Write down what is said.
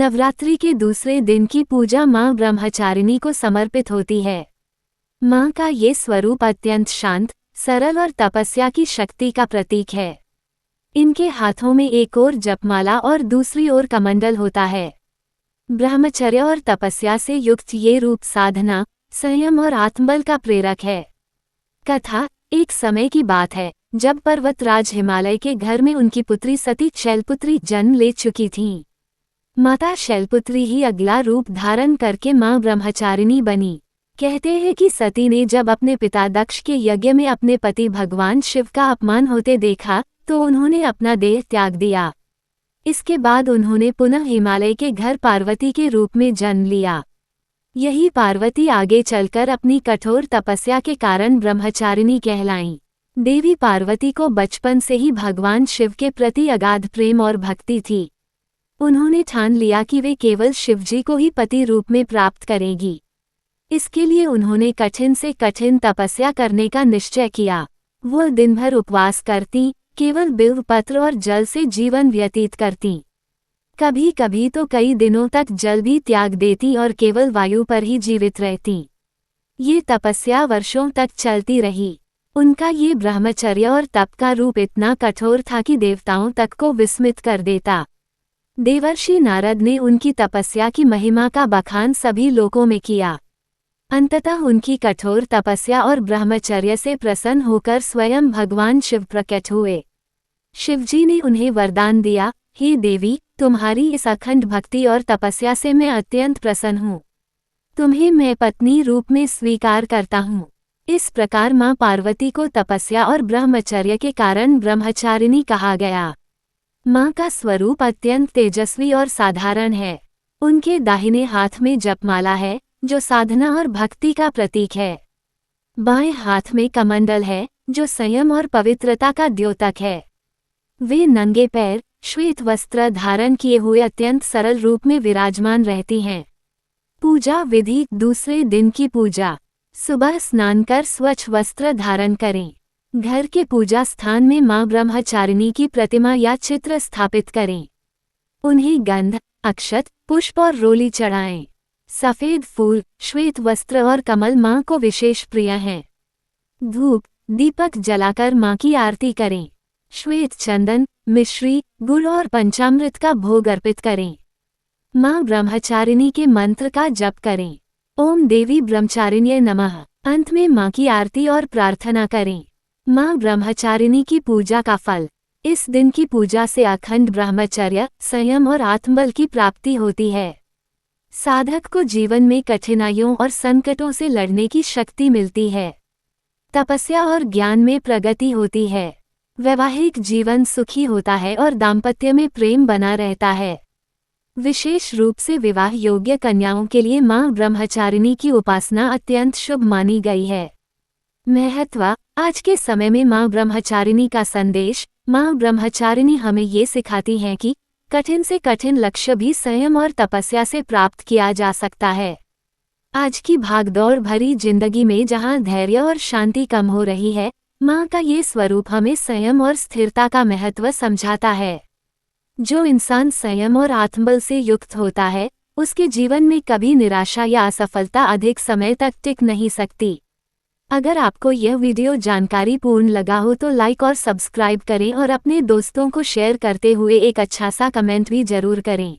नवरात्रि के दूसरे दिन की पूजा माँ ब्रह्मचारिणी को समर्पित होती है। माँ का ये स्वरूप अत्यंत शांत, सरल और तपस्या की शक्ति का प्रतीक है। इनके हाथों में एक ओर जपमाला और दूसरी ओर कमंडल होता है। ब्रह्मचर्य और तपस्या से युक्त ये रूप साधना, संयम और आत्मबल का प्रेरक है। कथा: एक समय की बात है जब पर्वतराज हिमालय के घर में उनकी पुत्री सती शैलपुत्री जन्म ले चुकी थीं। माता शैलपुत्री ही अगला रूप धारण करके मां ब्रह्मचारिणी बनी। कहते हैं कि सती ने जब अपने पिता दक्ष के यज्ञ में अपने पति भगवान शिव का अपमान होते देखा तो उन्होंने अपना देह त्याग दिया। इसके बाद उन्होंने पुनः हिमालय के घर पार्वती के रूप में जन्म लिया। यही पार्वती आगे चलकर अपनी कठोर तपस्या के कारण ब्रह्मचारिणी कहलाईं। देवी पार्वती को बचपन से ही भगवान शिव के प्रति अगाध प्रेम और भक्ति थी। उन्होंने ठान लिया कि वे केवल शिवजी को ही पति रूप में प्राप्त करेंगी। इसके लिए उन्होंने कठिन से कठिन तपस्या करने का निश्चय किया। वह दिन भर उपवास करती, केवल बिल्वपत्र और जल से जीवन व्यतीत करती। कभी कभी तो कई दिनों तक जल भी त्याग देती और केवल वायु पर ही जीवित रहती। ये तपस्या वर्षों तक चलती रही। उनका ये ब्रह्मचर्य और तप का रूप इतना कठोर था कि देवताओं तक को विस्मित कर देता। देवर्षि नारद ने उनकी तपस्या की महिमा का बखान सभी लोगों में किया। अंततः उनकी कठोर तपस्या और ब्रह्मचर्य से प्रसन्न होकर स्वयं भगवान शिव प्रकट हुए। शिवजी ने उन्हें वरदान दिया, हे देवी, तुम्हारी इस अखंड भक्ति और तपस्या से मैं अत्यंत प्रसन्न हूँ। तुम्हें मैं पत्नी रूप में स्वीकार करता हूँ। इस प्रकार माँ पार्वती को तपस्या और ब्रह्मचर्य के कारण ब्रह्मचारिणी कहा गया। माँ का स्वरूप अत्यंत तेजस्वी और साधारण है। उनके दाहिने हाथ में जपमाला है, जो साधना और भक्ति का प्रतीक है। बाएं हाथ में कमंडल है, जो संयम और पवित्रता का द्योतक है। वे नंगे पैर, श्वेत वस्त्र धारण किए हुए अत्यंत सरल रूप में विराजमान रहती हैं। पूजा विधि: दूसरे दिन की पूजा। सुबह स्नान कर स्वच्छ वस्त्र धारण करें। घर के पूजा स्थान में मां ब्रह्मचारिणी की प्रतिमा या चित्र स्थापित करें। उन्हें गंध, अक्षत, पुष्प और रोली चढ़ाएं। सफेद फूल, श्वेत वस्त्र और कमल मां को विशेष प्रिय हैं। धूप, दीपक जलाकर मां की आरती करें। श्वेत चंदन, मिश्री, गुड़ और पंचामृत का भोग अर्पित करें। मां ब्रह्मचारिणी के मंत्र का जप करें। ओम देवी ब्रह्मचारिण्यै नमः। अंत में मां की आरती और प्रार्थना करें। मां ब्रह्मचारिणी की पूजा का फल: इस दिन की पूजा से अखंड ब्रह्मचर्य, संयम और आत्मबल की प्राप्ति होती है। साधक को जीवन में कठिनाइयों और संकटों से लड़ने की शक्ति मिलती है। तपस्या और ज्ञान में प्रगति होती है। वैवाहिक जीवन सुखी होता है और दाम्पत्य में प्रेम बना रहता है। विशेष रूप से विवाह योग्य कन्याओं के लिए मां ब्रह्मचारिणी की उपासना अत्यंत शुभ मानी गई है। महत्व: आज के समय में मां ब्रह्मचारिणी का संदेश। मां ब्रह्मचारिणी हमें ये सिखाती हैं कि कठिन से कठिन लक्ष्य भी संयम और तपस्या से प्राप्त किया जा सकता है। आज की भागदौड़ भरी जिंदगी में जहां धैर्य और शांति कम हो रही है, मां का ये स्वरूप हमें संयम और स्थिरता का महत्व समझाता है। जो इंसान संयम और आत्मबल से युक्त होता है, उसके जीवन में कभी निराशा या असफलता अधिक समय तक टिक नहीं सकती। अगर आपको यह वीडियो जानकारी पूर्ण लगा हो तो लाइक और सब्सक्राइब करें और अपने दोस्तों को शेयर करते हुए एक अच्छा सा कमेंट भी जरूर करें।